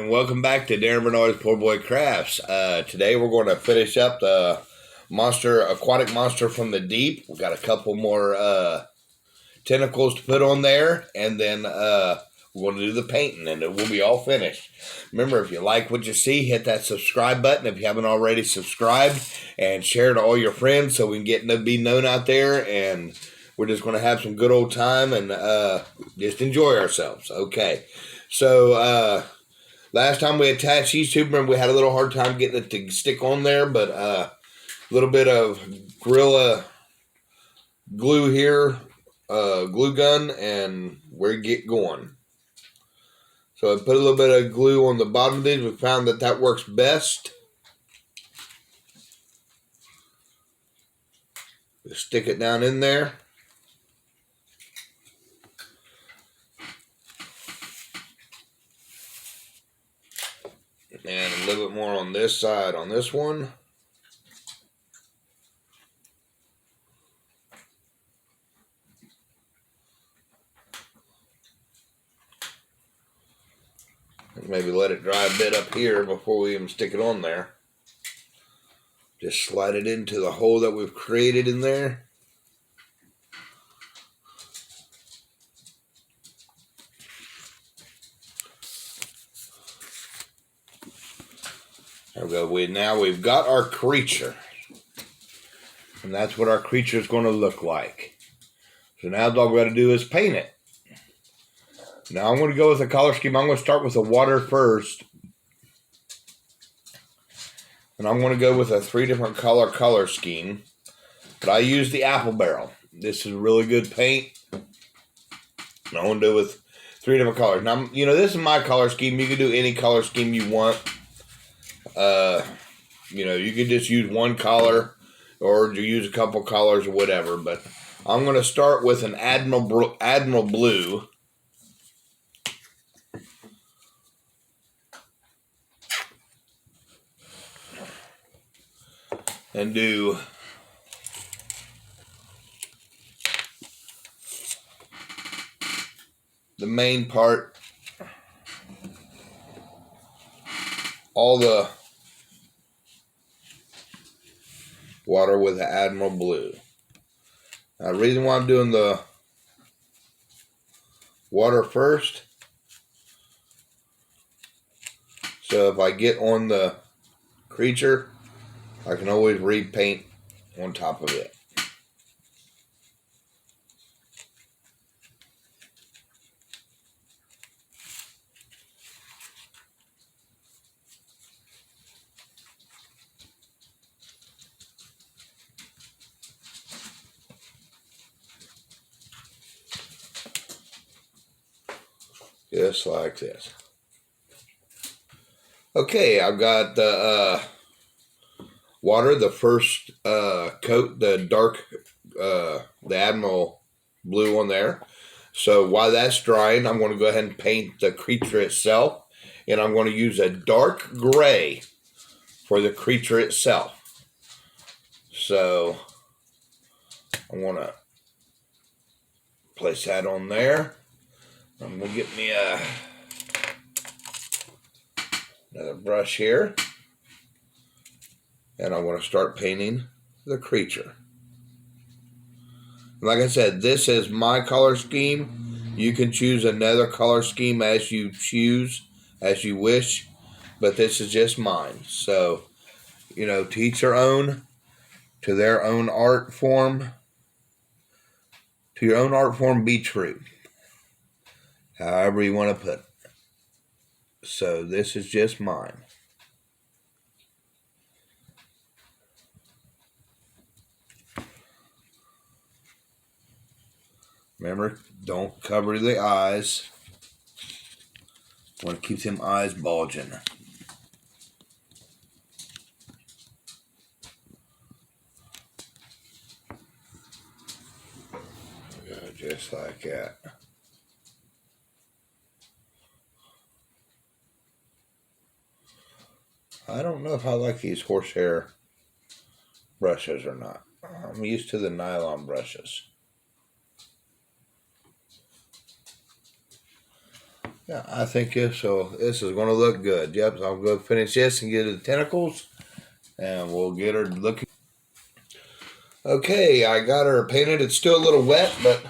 and welcome back to Darren Bernard's Poor Boy Crafts. Today we're going to finish up the aquatic monster from the deep. We've got a couple more tentacles to put on there, and then we're going to do the painting, and it will be all finished. Remember, if you like what you see, hit that subscribe button if you haven't already subscribed, and share to all your friends so we can be known out there, and we're just going to have some good old time and just enjoy ourselves. Okay. So, last time we attached these two, remember we had a little hard time getting it to stick on there, but a little bit of Gorilla glue here, glue gun, and we get going. So I put a little bit of glue on the bottom of these. We found that works best. Just stick it down in there. And a little bit more on this side on this one. And maybe let it dry a bit up here before we even stick it on there. Just slide it into the hole that we've created in there. There we go. Now we've got our creature. And that's what our creature is going to look like. So now all we got to do is paint it. Now I'm going to go with a color scheme. I'm going to start with the water first. And I'm going to go with a 3 different color scheme. But I use the apple barrel. This is really good paint. And I'm going to do it with 3 different colors. Now, this is my color scheme. You can do any color scheme you want. You could just use one color or use a couple colors or whatever. But I'm going to start with an Admiral Blue. And do the main part, all the water with the Admiral Blue. Now, the reason why I'm doing the water first, so if I get on the creature, I can always repaint on top of it. Just like this. Okay, I've got the water, the first coat, the dark, the Admiral Blue on there. So while that's drying, I'm going to go ahead and paint the creature itself. And I'm going to use a dark gray for the creature itself. So I want to place that on there. I'm going to get me another brush here. And I want to start painting the creature. Like I said, this is my color scheme. You can choose another color scheme as you choose, as you wish. But this is just mine. So, to each their own, to their own art form. To your own art form, be true. However you want to put it. So this is just mine. Remember, don't cover the eyes. Want to keep them eyes bulging. Just like that. I don't know if I like these horsehair brushes or not. I'm used to the nylon brushes. Yeah, I think so. This is going to look good. Yep, so I'm going to finish this and get to the tentacles, and we'll get her looking. Okay, I got her painted. It's still a little wet, but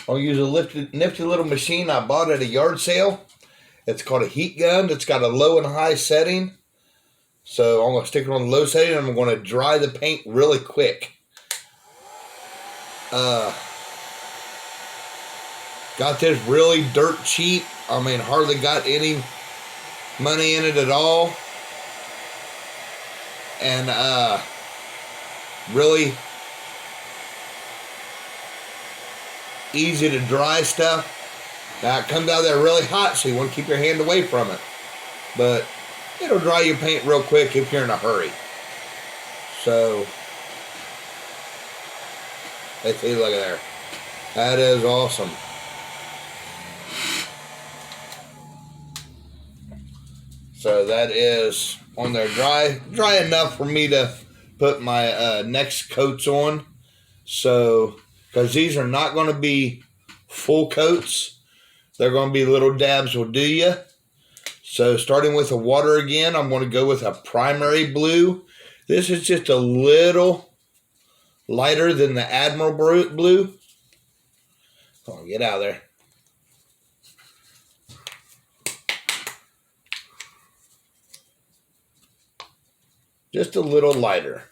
I'll use a nifty little machine I bought at a yard sale. It's called a heat gun. It's got a low and high setting. So I'm going to stick it on the low setting, and I'm going to dry the paint really quick. Got this really dirt cheap. I mean, hardly got any money in it at all. And really easy to dry stuff. Now it comes out there really hot, so you want to keep your hand away from it. But it'll dry your paint real quick if you're in a hurry. So, let's see, look at there. That is awesome. So that is on there dry enough for me to put my next coats on. So, because these are not going to be full coats. They're going to be little dabs will do you. So starting with the water again, I'm going to go with a primary blue. This is just a little lighter than the Admiral blue. Come on, get out of there. Just a little lighter.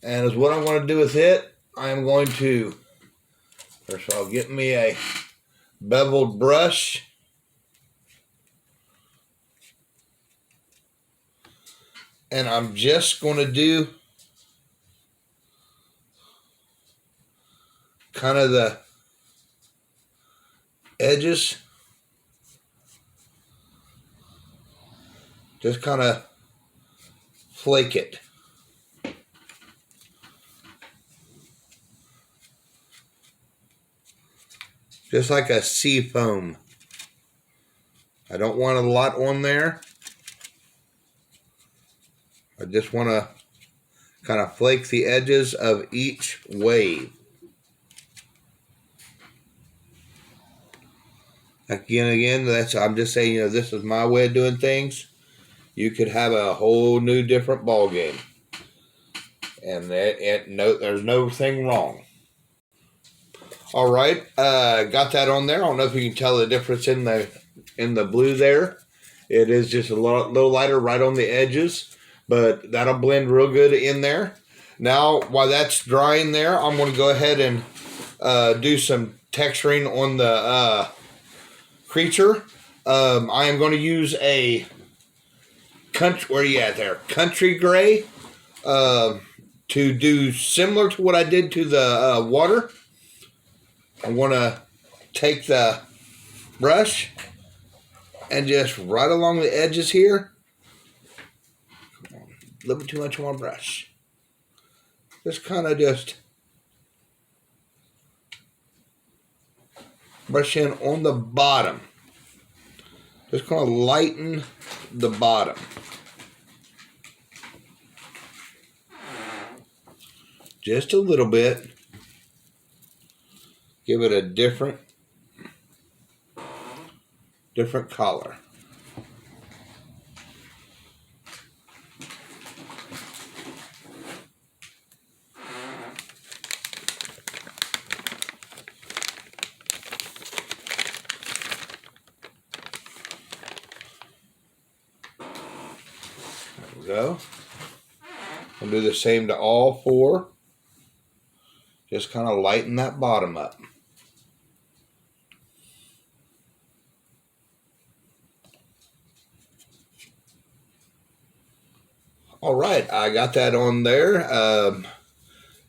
And as what I'm going to do with it, I am going to, first of all, get me a beveled brush. And I'm just going to do kind of the edges. Just kind of flake it. Just like a sea foam. I don't want a lot on there. I just want to kind of flake the edges of each wave. Again, I'm just saying, this is my way of doing things. You could have a whole new different ball game. And there's no thing wrong. All right, got that on there. I don't know if you can tell the difference in the blue there. It is just a little lighter right on the edges, but that'll blend real good in there. Now, while that's drying there, I'm going to go ahead and do some texturing on the creature. I am going to use a country gray to do similar to what I did to the water. I want to take the brush and just right along the edges here. Come on, a little bit too much on my brush. Just kind of just brush in on the bottom. Just kind of lighten the bottom. Just a little bit. Give it a different color. There we go. I'll do the same to all four. Just kind of lighten that bottom up. All right, I got that on there.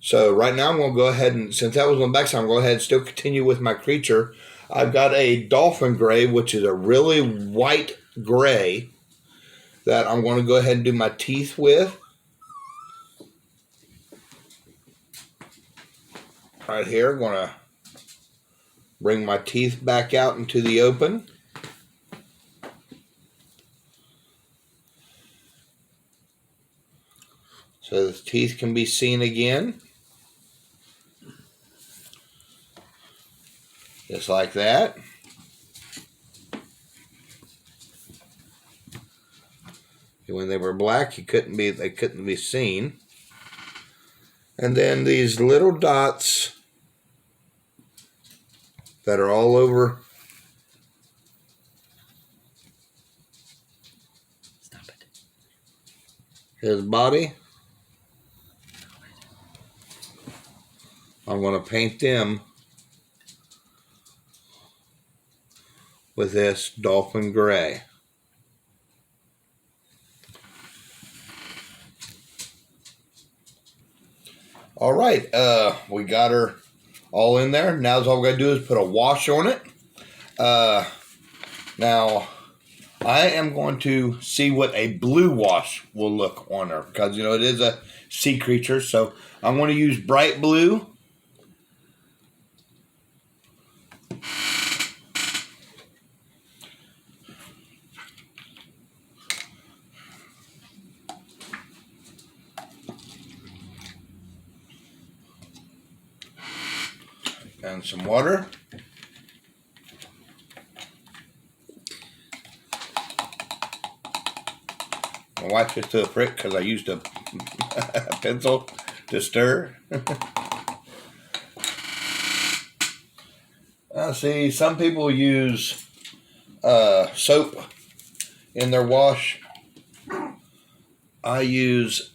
So right now I'm going to go ahead and, since that was on the back side, I'm going to go ahead and still continue with my creature. I've got a dolphin gray, which is a really white gray that I'm going to go ahead and do my teeth with. Right here, I'm going to bring my teeth back out into the open. So the teeth can be seen again. Just like that. When they were black, they couldn't be seen. And then these little dots that are all over his body, I'm going to paint them with this dolphin gray. All right, we got her all in there. Now all we got to do is put a wash on it. Now, I am going to see what a blue wash will look on her because, it is a sea creature. So I'm going to use bright blue. And some water. My wife just took a prick because I used a pencil to stir. See, some people use soap in their wash. I use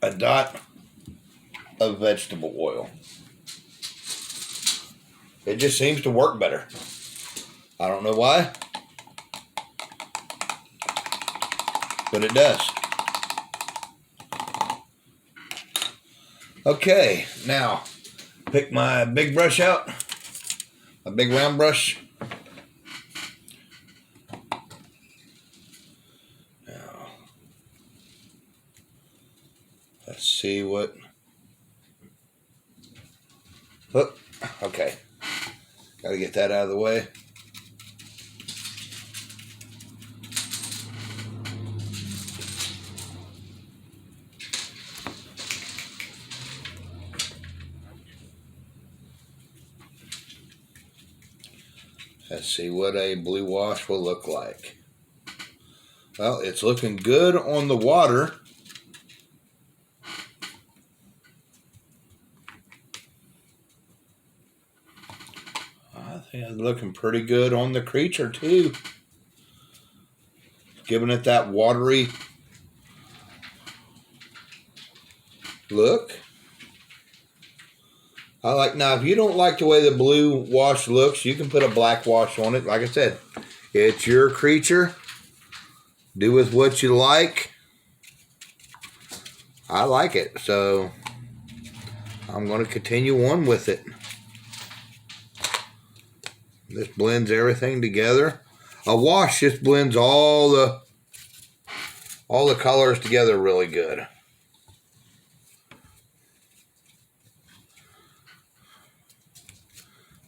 a dot of vegetable oil. It just seems to work better. I don't know why, but it does. Okay, now pick my big brush out, a big round brush. Now, let's see what. Oh, okay, got to get that out of the way. Let's see what a blue wash will look like. Well, it's looking good on the water. I think it's looking pretty good on the creature too. Giving it that watery look. Now if you don't like the way the blue wash looks, you can put a black wash on it. Like I said, it's your creature. Do with what you like. I like it, so I'm going to continue on with it. This blends everything together. A wash just blends all the colors together really good.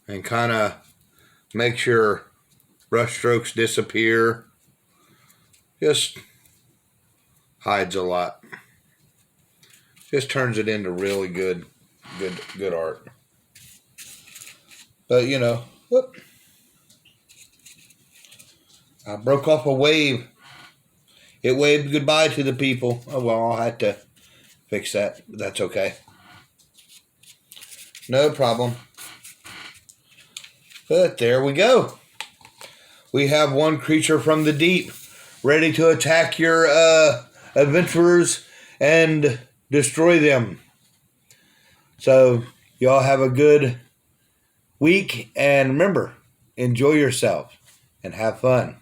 And kind of makes your brush strokes disappear. Just hides a lot. Just turns it into really good art. But whoop. I broke off a wave. It waved goodbye to the people. Oh well, I'll have to fix that. But that's okay. No problem. But there we go. We have one creature from the deep ready to attack your adventurers and destroy them. So y'all have a good week, and remember, enjoy yourself and have fun.